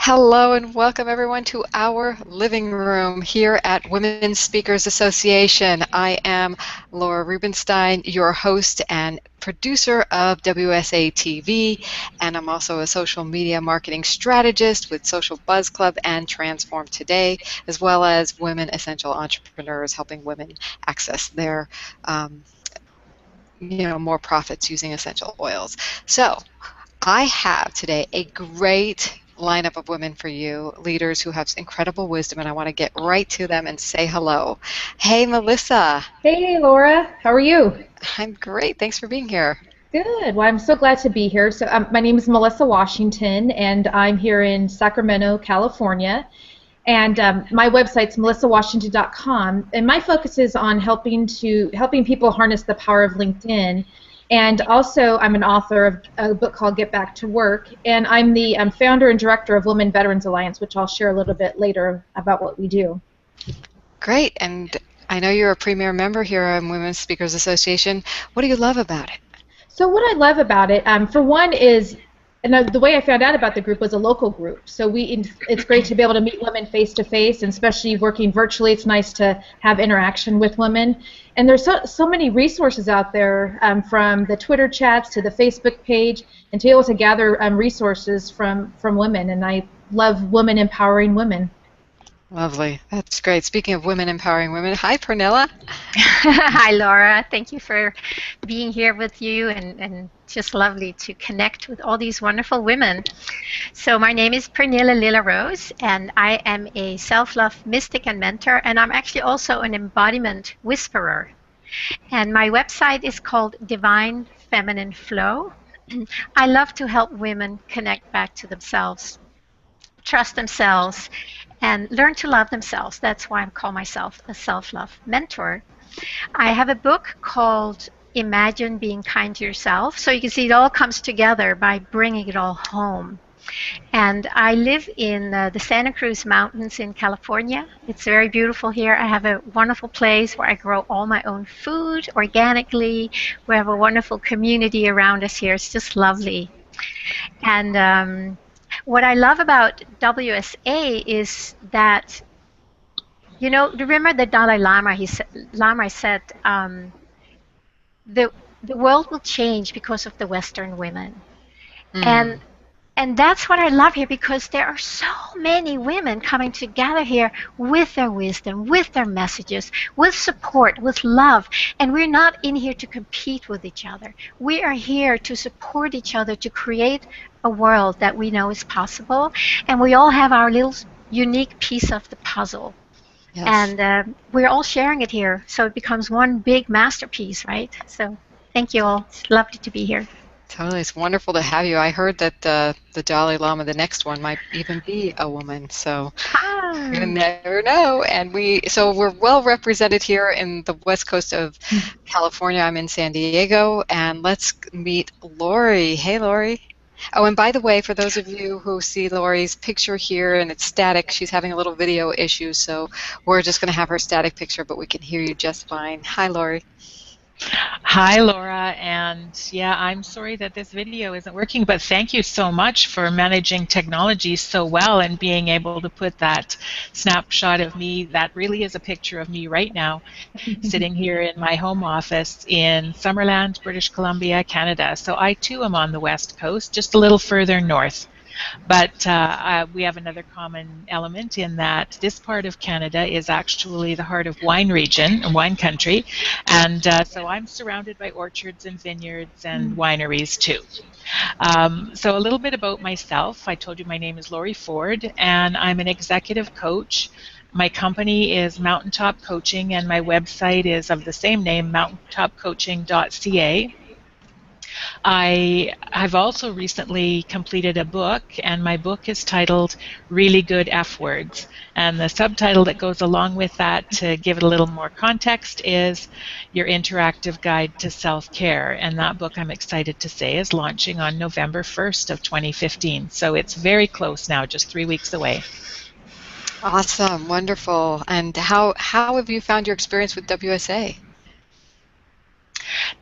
Hello and welcome everyone to our living room here at Women's Speakers Association. I am Laura Rubenstein, your host and producer of WSATV, and I'm also a social media marketing strategist with Social Buzz Club and Transform Today, as well as Women Essential Entrepreneurs, helping women access their more profits using essential oils. So I have today a great lineup of women for you, leaders who have incredible wisdom, and I want to get right to them and say hello. Hey, Melissa. Hey, Laura. How are you? I'm great. Thanks for being here. Good. Well, I'm so glad to be here. So, my name is Melissa Washington, and I'm here in Sacramento, California. And my website's melissawashington.com, and my focus is on helping people harness the power of LinkedIn. And also, I'm an author of a book called Get Back to Work, and I'm the founder and director of Women Veterans Alliance, which I'll share a little bit later about what we do. Great. And I know you're a premier member here at Women's Speakers Association. What do you love about it? So what I love about it, for one, is, and the way I found out about the group was a local group. So it's great to be able to meet women face to face, and especially working virtually, it's nice to have interaction with women. And there's so many resources out there, from the Twitter chats to the Facebook page, and to be able to gather resources from women. And I love women empowering women. Lovely. That's great. Speaking of women empowering women, hi, Pernilla. Hi, Laura. Thank you for being here with you, and just lovely to connect with all these wonderful women. So my name is Pernilla Lillarose, and I am a self-love mystic and mentor, and I'm actually also an embodiment whisperer. And my website is called Divine Feminine Flow. I love to help women connect back to themselves, trust themselves, and learn to love themselves. That's why I call myself a self-love mentor. I have a book called Imagine Being Kind to Yourself. So you can see it all comes together by bringing it all home. And I live in the Santa Cruz Mountains in California. It's very beautiful here. I have a wonderful place where I grow all my own food organically. We have a wonderful community around us here. It's just lovely. And what I love about WSA is that, remember the Dalai Lama? Lama said, the world will change because of the Western women, and that's what I love here, because there are so many women coming together here with their wisdom, with their messages, with support, with love, and we're not in here to compete with each other. We are here to support each other to create a world that we know is possible, and we all have our little unique piece of the puzzle. Yes. And we're all sharing it here, so it becomes one big masterpiece, right? So thank you all. It's lovely to be here. Totally. It's wonderful to have you. I heard that the Dalai Lama, the next one, might even be a woman. So you never know. And we're well represented here in the west coast of California. I'm in San Diego. And let's meet Lorrie. Hey, Lorrie. Oh, and by the way, for those of you who see Lorrie's picture here and it's static, she's having a little video issue, so we're just going to have her static picture, but we can hear you just fine. Hi, Lorrie. Hi, Laura, and yeah, I'm sorry that this video isn't working, but thank you so much for managing technology so well and being able to put that snapshot of me. That really is a picture of me right now, sitting here in my home office in Summerland, British Columbia, Canada. So I too am on the West Coast, just a little further north. But we have another common element in that this part of Canada is actually the heart of wine region, wine country, and so I'm surrounded by orchards and vineyards and wineries too. So a little bit about myself. I told you my name is Lorrie Forde, and I'm an executive coach. My company is Mountaintop Coaching, and my website is of the same name, mountaintopcoaching.ca. I have also recently completed a book, and my book is titled Really Good F Words. And the subtitle that goes along with that, to give it a little more context, is Your Interactive Guide to Self-Care. And that book, I'm excited to say, is launching on November 1st of 2015. So it's very close now, just 3 weeks away. Awesome, wonderful. And how have you found your experience with WSA?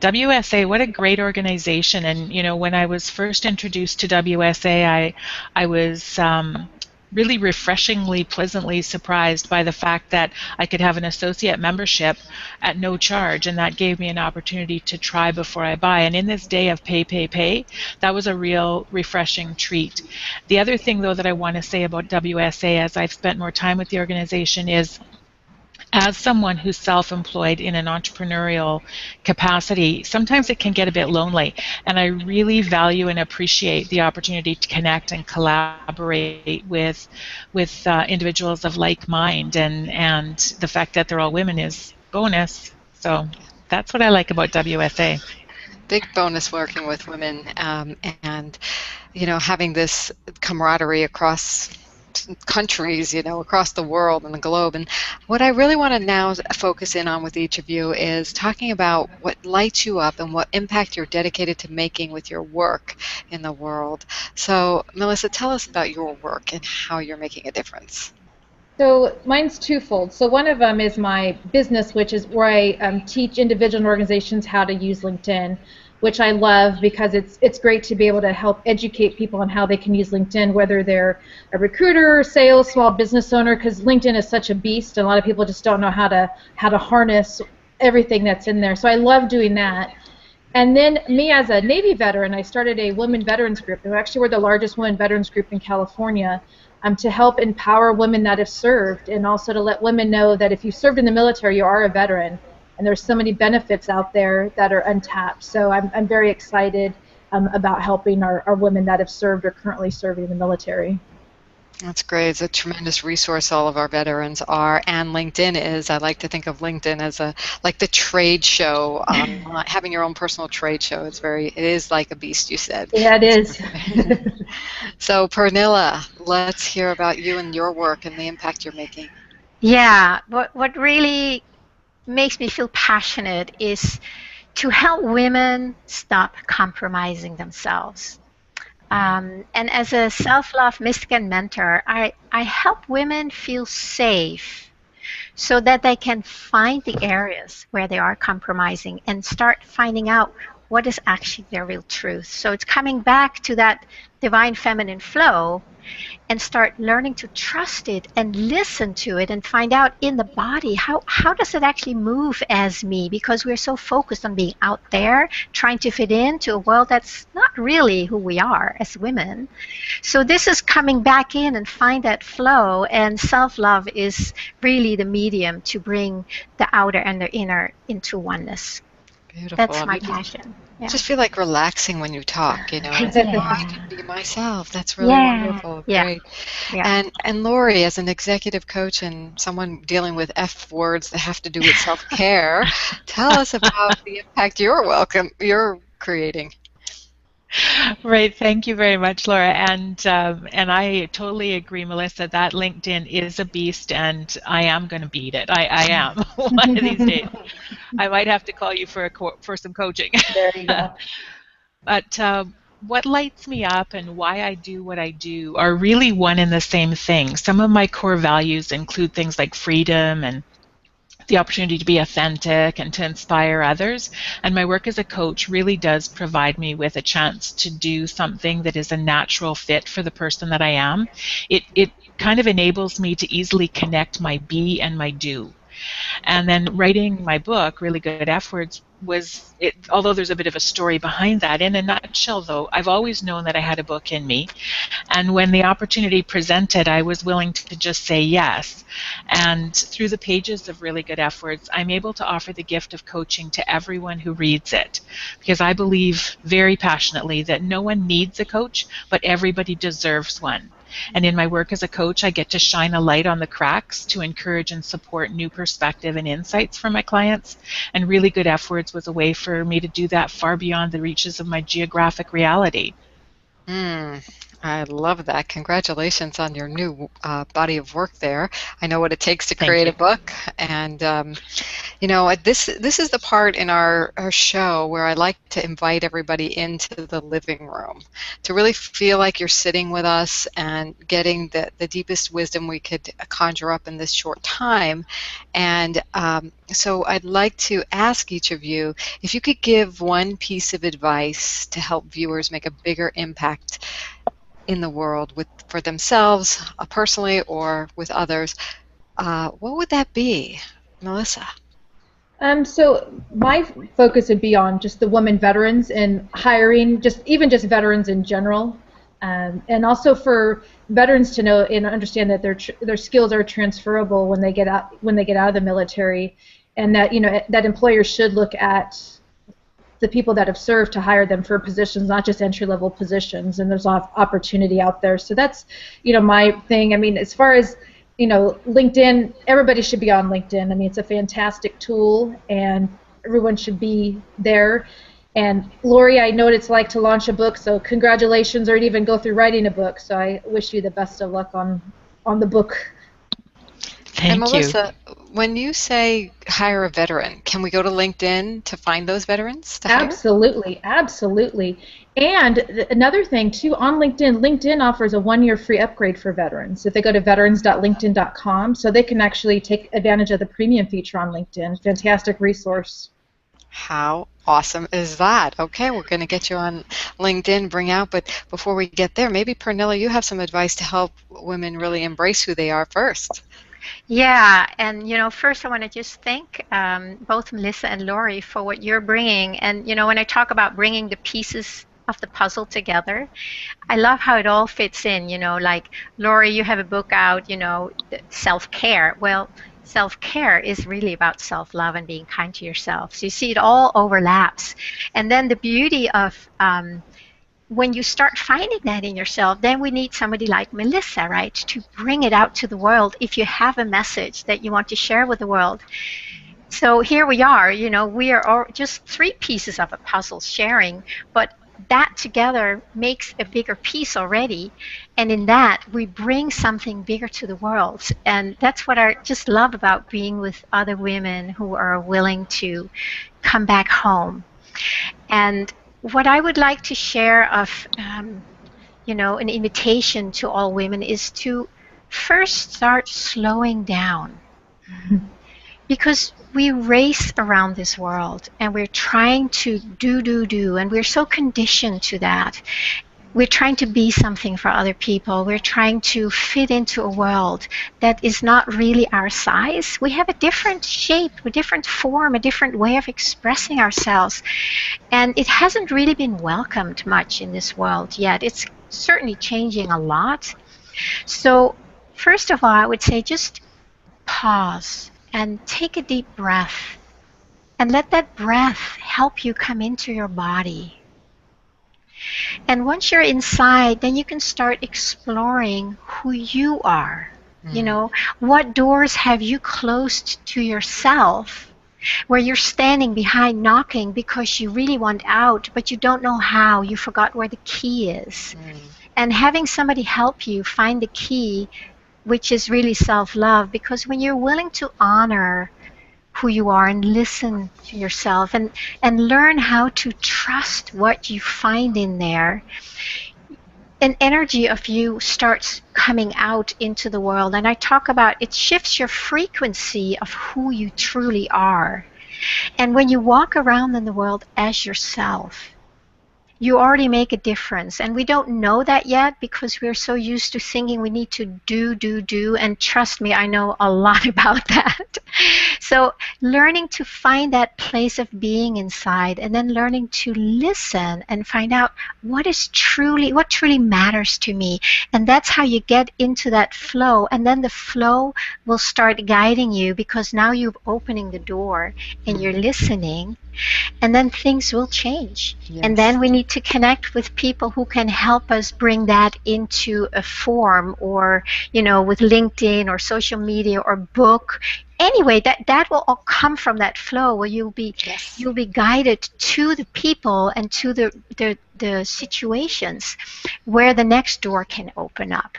WSA, what a great organization. And when I was first introduced to WSA, I was really refreshingly, pleasantly surprised by the fact that I could have an associate membership at no charge, and that gave me an opportunity to try before I buy. And in this day of pay, that was a real refreshing treat. The other thing, though, that I want to say about WSA, as I've spent more time with the organization, is as someone who's self-employed in an entrepreneurial capacity, sometimes it can get a bit lonely, and I really value and appreciate the opportunity to connect and collaborate with individuals of like mind, and the fact that they're all women is bonus. So that's what I like about WSA. Big bonus working with women, and having this camaraderie across countries, across the world and the globe. And what I really want to now focus in on with each of you is talking about what lights you up and what impact you're dedicated to making with your work in the world. So, Melissa, tell us about your work and how you're making a difference. So mine's twofold. So one of them is my business, which is where I teach individual and organizations how to use LinkedIn, which I love because it's great to be able to help educate people on how they can use LinkedIn, whether they're a recruiter, sales, small business owner, because LinkedIn is such a beast, and a lot of people just don't know how to harness everything that's in there. So I love doing that. And then me as a Navy veteran, I started a women veterans group, and actually we're the largest women veterans group in California, to help empower women that have served, and also to let women know that if you served in the military, you are a veteran, and there's so many benefits out there that are untapped. So I'm very excited about helping our women that have served or currently serving in the military. That's great. It's a tremendous resource, all of our veterans are, and LinkedIn is. I like to think of LinkedIn as like the trade show, having your own personal trade show. It is like a beast, you said. Yeah, it is. So, Pernilla, let's hear about you and your work and the impact you're making. Yeah, what really makes me feel passionate is to help women stop compromising themselves. And as a self-love mystic and mentor, I help women feel safe so that they can find the areas where they are compromising and start finding out what is actually their real truth. So it's coming back to that divine feminine flow and start learning to trust it and listen to it and find out in the body how does it actually move as me, because we're so focused on being out there trying to fit into a world that's not really who we are as women. So this is coming back in and find that flow, and self-love is really the medium to bring the outer and the inner into oneness. Beautiful. That's my passion. I just feel like relaxing when you talk, I can be myself. That's really wonderful. Great. Yeah. And Lorrie, as an executive coach and someone dealing with F words that have to do with self-care, tell us about the impact you're creating. Right, thank you very much, Laura, and I totally agree, Melissa, that LinkedIn is a beast, and I am going to beat it. I am one of these days. I might have to call you for some coaching. There you go. But what lights me up and why I do what I do are really one and the same thing. Some of my core values include things like freedom and the opportunity to be authentic and to inspire others. And my work as a coach really does provide me with a chance to do something that is a natural fit for the person that I am. It kind of enables me to easily connect my be and my do. And then writing my book, Really Good F Words, although there's a bit of a story behind that. In a nutshell, though, I've always known that I had a book in me. And when the opportunity presented, I was willing to just say yes. And through the pages of Really Good F Words, I'm able to offer the gift of coaching to everyone who reads it. Because I believe very passionately that no one needs a coach, but everybody deserves one. And in my work as a coach, I get to shine a light on the cracks to encourage and support new perspective and insights for my clients. And Really Good F Words was a way for me to do that far beyond the reaches of my geographic reality. I love that. Congratulations on your new body of work there. I know what it takes to create a book. And, this is the part in our show where I like to invite everybody into the living room to really feel like you're sitting with us and getting the deepest wisdom we could conjure up in this short time. And so I'd like to ask each of you if you could give one piece of advice to help viewers make a bigger impact in the world for themselves, personally, or with others, what would that be, Melissa? So my focus would be on just the women veterans and hiring, just veterans in general, and also for veterans to know and understand that their skills are transferable when they get out of the military, and that that employers should look at the people that have served to hire them for positions, not just entry-level positions, and there's a lot of opportunity out there. So that's, my thing. I mean, as far as, LinkedIn, everybody should be on LinkedIn. I mean, it's a fantastic tool, and everyone should be there. And Lorrie, I know what it's like to launch a book, so congratulations, or to even go through writing a book. So I wish you the best of luck on the book. And Melissa, when you say hire a veteran, can we go to LinkedIn to find those veterans to hire? Absolutely, absolutely. And another thing too, on LinkedIn offers a 1-year free upgrade for veterans. If they go to veterans.linkedin.com, so they can actually take advantage of the premium feature on LinkedIn. Fantastic resource. How awesome is that? Okay, we're going to get you on LinkedIn, but before we get there, maybe Pernilla, you have some advice to help women really embrace who they are first. Yeah, and first I want to just thank both Melissa and Lorrie for what you're bringing. And when I talk about bringing the pieces of the puzzle together, I love how it all fits in. Like Lorrie, you have a book out, self-care. Well, self-care is really about self-love and being kind to yourself. So you see, it all overlaps. And then the beauty of when you start finding that in yourself, then we need somebody like Melissa, right, to bring it out to the world if you have a message that you want to share with the world. So here we are, we are all just 3 pieces of a puzzle sharing, but that together makes a bigger piece already, and in that we bring something bigger to the world. And that's what I just love about being with other women who are willing to come back home. And what I would like to share of, an invitation to all women is to first start slowing down. Because we race around this world and we're trying to do, and we're so conditioned to that. We're trying to be something for other people. We're trying to fit into a world that is not really our size. We have a different shape, a different form, a different way of expressing ourselves. And it hasn't really been welcomed much in this world yet. It's certainly changing a lot. So first of all, I would say just pause and take a deep breath. And let that breath help you come into your body. And once you're inside, then you can start exploring who you are. What doors have you closed to yourself where you're standing behind knocking because you really want out, but you don't know how. You forgot where the key is. And having somebody help you find the key, which is really self-love, because when you're willing to honor who you are and listen to yourself and learn how to trust what you find in there, an energy of you starts coming out into the world. And I talk about it shifts your frequency of who you truly are. And when you walk around in the world as yourself, you already make a difference. And we don't know that yet because we're so used to thinking we need to do. And trust me, I know a lot about that. So learning to find that place of being inside, and then learning to listen and find out what truly matters to me. And that's how you get into that flow. And then the flow will start guiding you, because now you're opening the door and you're listening. And then things will change. Yes. And then we need to connect with people who can help us bring that into a form, or, with LinkedIn or social media or book. Anyway, that will all come from that flow where you'll be guided to the people and to the situations where the next door can open up.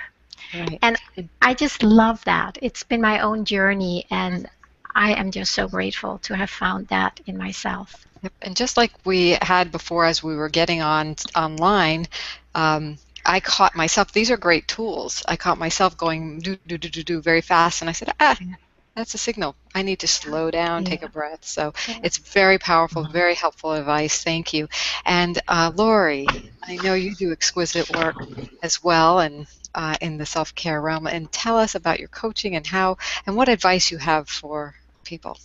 Right. And I just love that. It's been my own journey, and I am just so grateful to have found that in myself. Yep. And just like we had before as we were getting online, I caught myself, these are great tools. I caught myself going do very fast, and I said, That's a signal. I need to slow down, take a breath. So it's very powerful, very helpful advice. Thank you. And Lorrie, I know you do exquisite work as well, and in the self-care realm. And tell us about your coaching and how and what advice you have for people.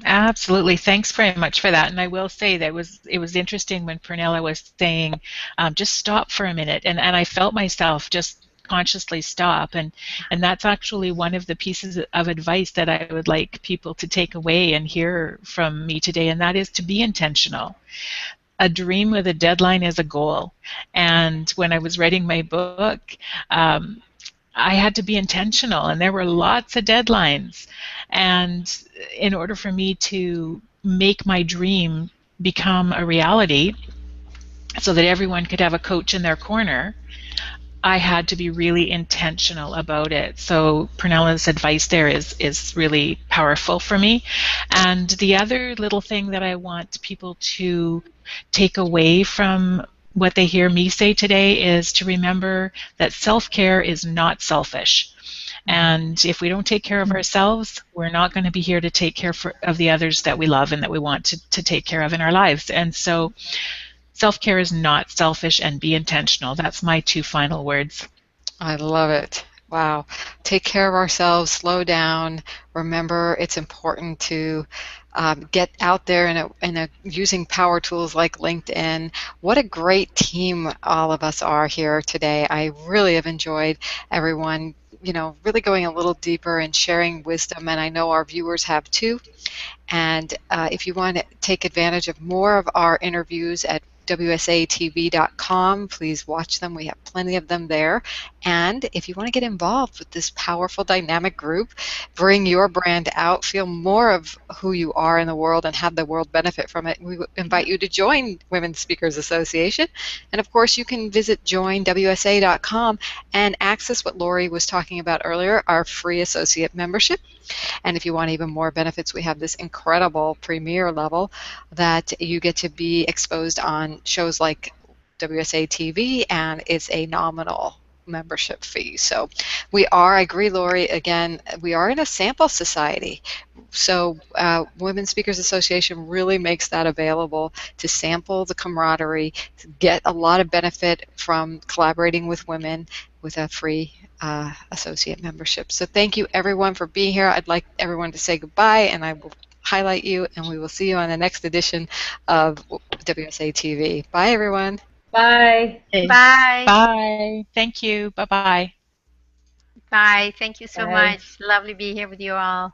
Absolutely. Thanks very much for that. And I will say that it was interesting when Pernilla was saying, just stop for a minute. And I felt myself just consciously stop. And that's actually one of the pieces of advice that I would like people to take away and hear from me today. And that is to be intentional. A dream with a deadline is a goal. And when I was writing my book, I had to be intentional, and there were lots of deadlines. And in order for me to make my dream become a reality so that everyone could have a coach in their corner, I had to be really intentional about it. So Pernilla's advice there is really powerful for me. And the other little thing that I want people to take away from what they hear me say today is to remember that self-care is not selfish. And if we don't take care of ourselves, we're not going to be here to take care of the others that we love and that we want to take care of in our lives. And so self-care is not selfish, and be intentional. That's my two final words. I love it. Wow. Take care of ourselves, slow down. Remember, it's important to get out there in using power tools like LinkedIn. What a great team all of us are here today. I really have enjoyed everyone, really going a little deeper and sharing wisdom, and I know our viewers have too. And if you want to take advantage of more of our interviews at wsa-tv.com, please watch them. We have plenty of them there. And if you want to get involved with this powerful dynamic group, bring your brand out, feel more of who you are in the world, and have the world benefit from it, we invite you to join Women Speakers Association. And of course, you can visit joinwsa.com and access what Lorrie was talking about earlier, our free associate membership. And if you want even more benefits, we have this incredible premier level that you get to be exposed on shows like WSATV, and it's a nominal membership fee. So I agree, Lorrie, again, we are in a sample society. So Women Speakers Association really makes that available to sample the camaraderie, to get a lot of benefit from collaborating with women with a free associate membership. So thank you everyone for being here. I'd like everyone to say goodbye, and I will highlight you, and we will see you on the next edition of WSA TV. Bye everyone. Bye. Bye. Bye. Thank you. Bye-bye. Bye. Thank you so Bye. much. Lovely being here with you all.